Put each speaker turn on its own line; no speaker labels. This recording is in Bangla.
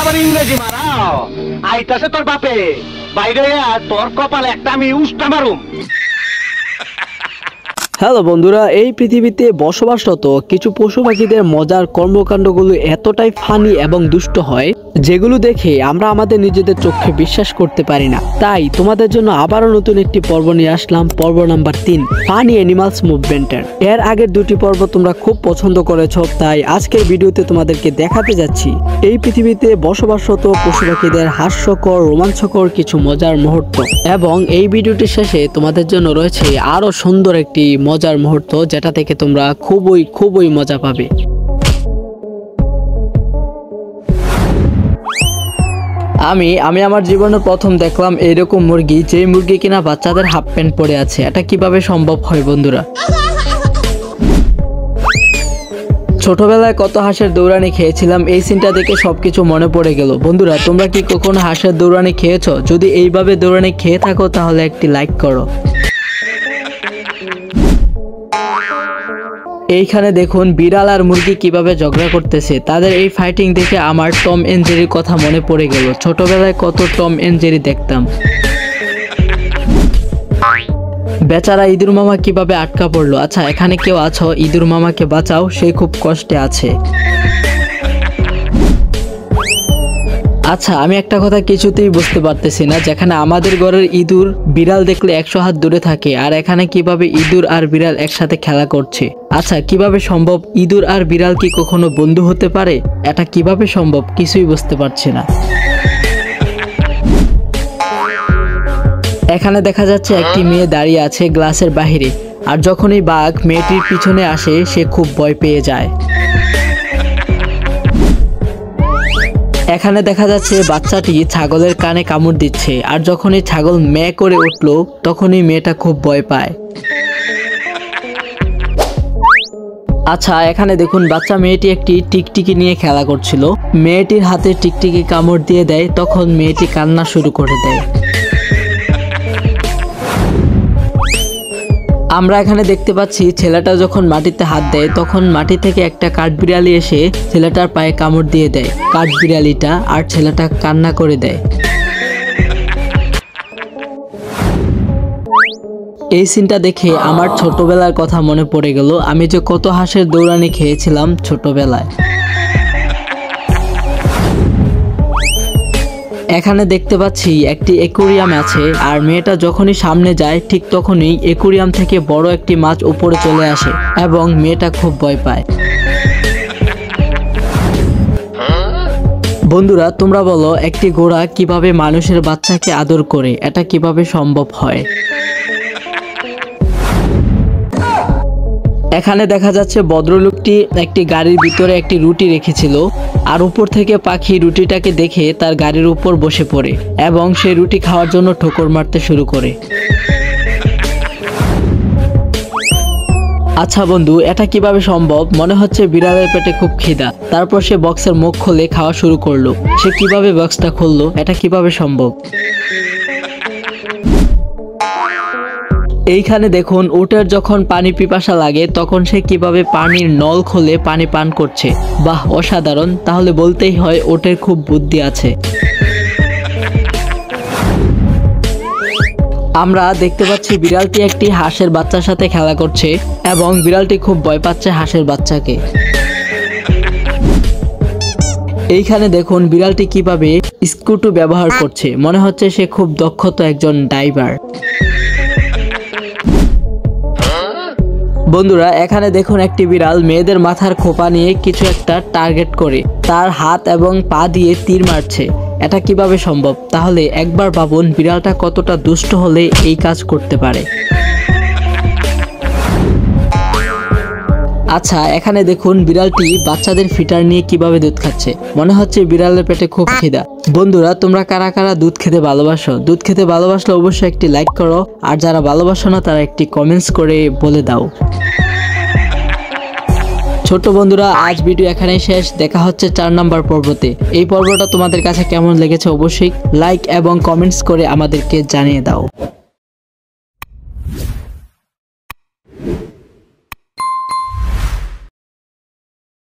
করে ইংরেজি মারাও আইতাছে তোর বাপে বাইরে তোর কপালে একটা আমি উষ্টা মারুম।
হ্যালো বন্ধুরা, এই পৃথিবীতে বসবাসরত কিছু পশু পাখিদের মজার কর্মকাণ্ডগুলো এতটাই ফানি এবং দুষ্ট হয় যেগুলো দেখে আমরা আমাদের নিজেদের চোখে বিশ্বাস করতে পারি না। তাই তোমাদের জন্য আবারও নতুন একটি পর্ব নিয়ে আসলাম, পর্ব নাম্বার 3, ফানি অ্যানিমালস মুভমেন্টের। এর আগের দুটি পর্ব তোমরা খুব পছন্দ করেছো, তাই আজকের ভিডিওতে তোমাদেরকে দেখাতে যাচ্ছি এই পৃথিবীতে বসবাসরত পশু পাখিদের হাস্যকর রোমাঞ্চকর কিছু মজার মুহূর্ত। এবং এই ভিডিওটির শেষে তোমাদের জন্য রয়েছে আরো সুন্দর একটি মজার মুহূর্ত, যেটা থেকে তোমরা খুবই মজা পাবে। আমি আমার জীবনে প্রথম দেখলাম এইরকম মুরগি, যে মুরগি কিনা বাচ্চাদের হাফ প্যান্ট পরে আছে। এটা কিভাবে সম্ভব হয় বন্ধুরা? ছোটবেলায় কত হাঁসের দৌড়ানি খেয়েছিলাম, এই সিনটা দেখে সবকিছু মনে পড়ে গেল। বন্ধুরা, তোমরা কি কখনো হাঁসের দৌড়ানি খেয়েছো? যদি এইভাবে দৌড়ানি খেয়ে থাকো তাহলে একটি লাইক করো। এইখানে দেখুন বিড়াল আর মুরগি কিভাবে ঝগড়া করতেছে। তাদের এই ফাইটিং দেখে আমার টম এন্ড জেরির কথা মনে পড়ে গেল। ছোটবেলায় কত টম এন্ড জেরি দেখতাম। বেচারা ইঁদুর মামা কিভাবে আটকা পড়লো। আচ্ছা, এখানে কেউ আছো? ইঁদুর মামাকে বাঁচাও, সে খুব কষ্টে আছে। আচ্ছা, আমি একটা কথা কিছুতেই বুঝতে পারতেছি না, যেখানে আমাদের ঘরের ইঁদুর বিড়াল দেখলে 100 হাত দূরে থাকে, আর এখানে কিভাবে ইঁদুর আর বিড়াল একসাথে খেলা করছে। আচ্ছা, কিভাবে সম্ভব? ইঁদুর আর বিড়াল কি কখনো বন্ধু হতে পারে? এটা কিভাবে সম্ভব? কিছুই বুঝতে পারছি না। এখানে দেখা যাচ্ছে একটি মেয়ে দাঁড়িয়ে আছে গ্লাসের বাহিরে, আর যখনই বাঘ মেয়েটির পিছনে আসে সে খুব ভয় পেয়ে যায়। এখানে দেখা যাচ্ছে বাচ্চাটি ছাগলের কানে কামড় দিচ্ছে, আর যখনই ছাগল মে করে উঠলো তখনই মেয়েটা খুব ভয় পায়। আচ্ছা, এখানে দেখুন বাচ্চা মেয়েটি একটি টিকটিকি নিয়ে খেলা করছিল। মেয়েটির হাতে টিকটিকি কামড় দিয়ে দেয়, তখন মেয়েটি কান্না শুরু করে দেয়। আমরা এখানে দেখতে পাচ্ছি ছেলেটা যখন মাটিতে হাত দেয় তখন মাটি থেকে একটা কাঠবিড়ালি এসে ছেলেটার পায়ে কামড় দিয়ে দেয়। কাঠবিড়ালিটা আর ছেলেটা কান্না করে দেয়। এই সিনটা দেখে আমার ছোটবেলার কথা মনে পড়ে গেল। আমি যে কত হাঁসের দৌড়ানি খেয়েছিলাম ছোটবেলায়। এখানে দেখতে পাচ্ছি একটি অ্যাকুরিয়াম আছে, আর মেয়েটা যখনই সামনে যায় ঠিক তখনই অ্যাকুরিয়াম থেকে বড় একটি মাছ উপরে চলে আসে এবং মেয়েটা খুব ভয় পায়। বন্ধুরা, তোমরা বলো একটি ঘোড়া কিভাবে মানুষের বাচ্চাকে আদর করে? এটা কিভাবে সম্ভব হয়? এখানে দেখা যাচ্ছে ভদ্রলোকটি একটি গাড়ির ভিতরে একটি রুটি রেখেছিল, আর উপর থেকে পাখি রুটিটাকে দেখে তার গাড়ির উপর বসে পড়ে এবং সেই রুটি খাওয়ার জন্য ঠোকর মারতে শুরু করে। আচ্ছা বন্ধু, এটা কিভাবে সম্ভব? মনে হচ্ছে বিড়ালের পেটে খুব খিদা, তারপর সে বক্সের মুখ খুলে খাওয়া শুরু করলো। সে কিভাবে বক্সটা খুললো? এটা কিভাবে সম্ভব? এইখানে দেখুন উটের যখন পানি পিপাসা লাগে তখন সে কিভাবে পানির নল খুলে পানি পান করছে। বাহ, অসাধারণ! তাহলে বলতেই হয় উটের খুব বুদ্ধি আছে। আমরা দেখতে পাচ্ছি বিড়ালটি একটি হাঁসের বাচ্চার সাথে খেলা করছে এবং বিড়ালটি খুব ভয় পাচ্ছে হাঁসের বাচ্চাকে। এইখানে দেখুন বিড়ালটি কিভাবে স্কুটু ব্যবহার করছে। মনে হচ্ছে সে খুব দক্ষ একজন ড্রাইভার। বন্ধুরা, এখানে দেখুন একটি বিড়াল মেয়েদের মাথার খোপা নিয়ে কিছু একটা টার্গেট করে তার হাত এবং পা দিয়ে তীর মারছে। এটা কিভাবে সম্ভব? তাহলে একবার ভাবুন বিড়ালটা কতটা দুষ্ট হলে এই কাজ করতে পারে। আচ্ছা, এখানে দেখুন বিড়ালটি বাচ্চাদের ফিটার নিয়ে কিভাবে দুধ খাচ্ছে। মনে হচ্ছে বিড়ালের পেটে খুব খিদা। বন্ধুরা, তোমরা কারা কারা দুধ খেতে ভালোবাসো? দুধ খেতে ভালোবাসলে অবশ্যই একটি লাইক করো, আর যারা ভালোবাসো না তারা একটি কমেন্টস করে বলে দাও। ছোট বন্ধুরা, আজ ভিডিও এখানেই শেষ। দেখা হচ্ছে 4 নম্বর পর্বতে। এই পর্বটা তোমাদের কাছে কেমন লেগেছে অবশ্যই লাইক এবং কমেন্টস করে আমাদেরকে জানিয়ে দাও।